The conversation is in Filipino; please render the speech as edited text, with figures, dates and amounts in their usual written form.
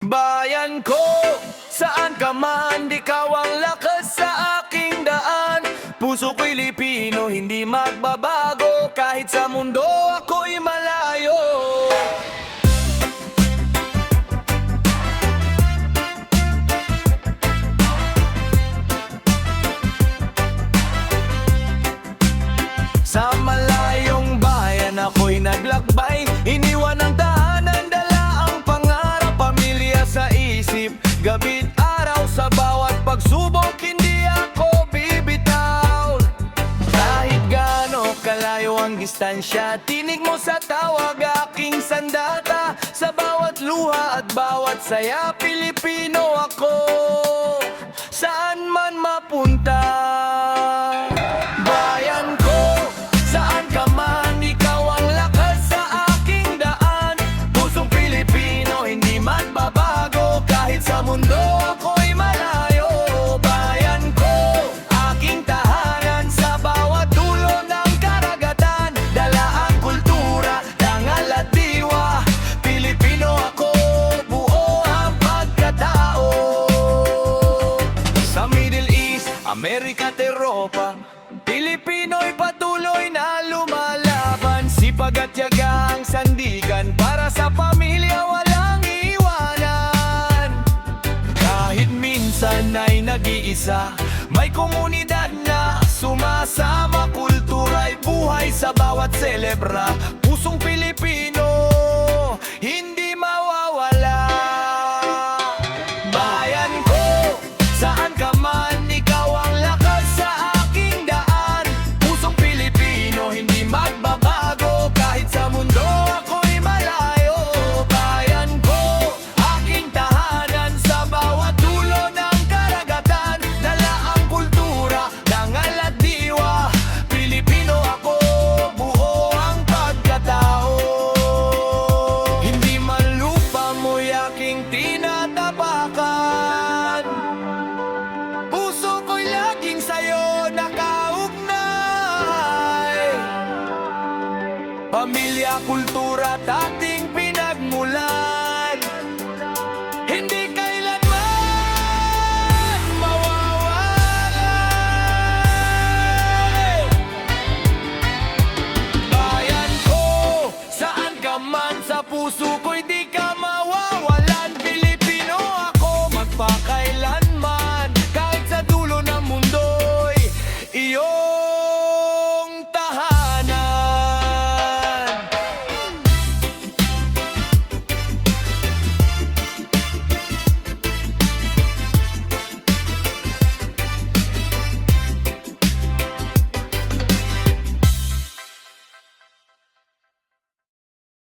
Bayan ko, saan ka man, ikaw ang lakas sa aking daan. Puso Pilipino, hindi magbabago, kahit sa mundo ako'y malayo. Sa malayong bayan ako'y naglakbay, iniwan ang tahanan, dala ang pangarap, pamilya sa isip, gabi't araw. Sa bawat pagsubok hindi ako bibitaw. Kahit gaano kalayo ang distansya, tinig mo sa tawag aking sandata. Sa bawat luha at bawat saya, Pilipino ako, saan man mapunta. Bayan ko, saan ka man, ikaw ang lakas sa aking daan. Pusong Pilipino, hindi magbabago, kahit sa mundo ako'y malayo. Bayan ko, aking tahanan, sa bawat dulo ng karagatan. Dala ang kultura, dangal at diwa, Pilipino ako, buo ang pagkatao. Sa Middle East, Amerika at Europa, Pilipino'y patuloy na lumalaban. Sipag at tiyaga ang sandigan, para sa pamilya walang iwanan. Kahit minsan ay nag-iisa, may komunidad na sumasama. Kultura'y buhay sa bawat selebra, pusong Pilipino hindi mawawala. Bayan ko, saan ka man, ikaw ang lakas sa aking daan. Pusong Pilipino, hindi magbabago, kahit sa mundo ako'y malayo. Bayan ko, aking tahanan, sa bawat dulo ng karagatan. Dala ang kultura, dangal at diwa, Pilipino ako, buo ang pagkatao. Hindi man lupa mo'y aking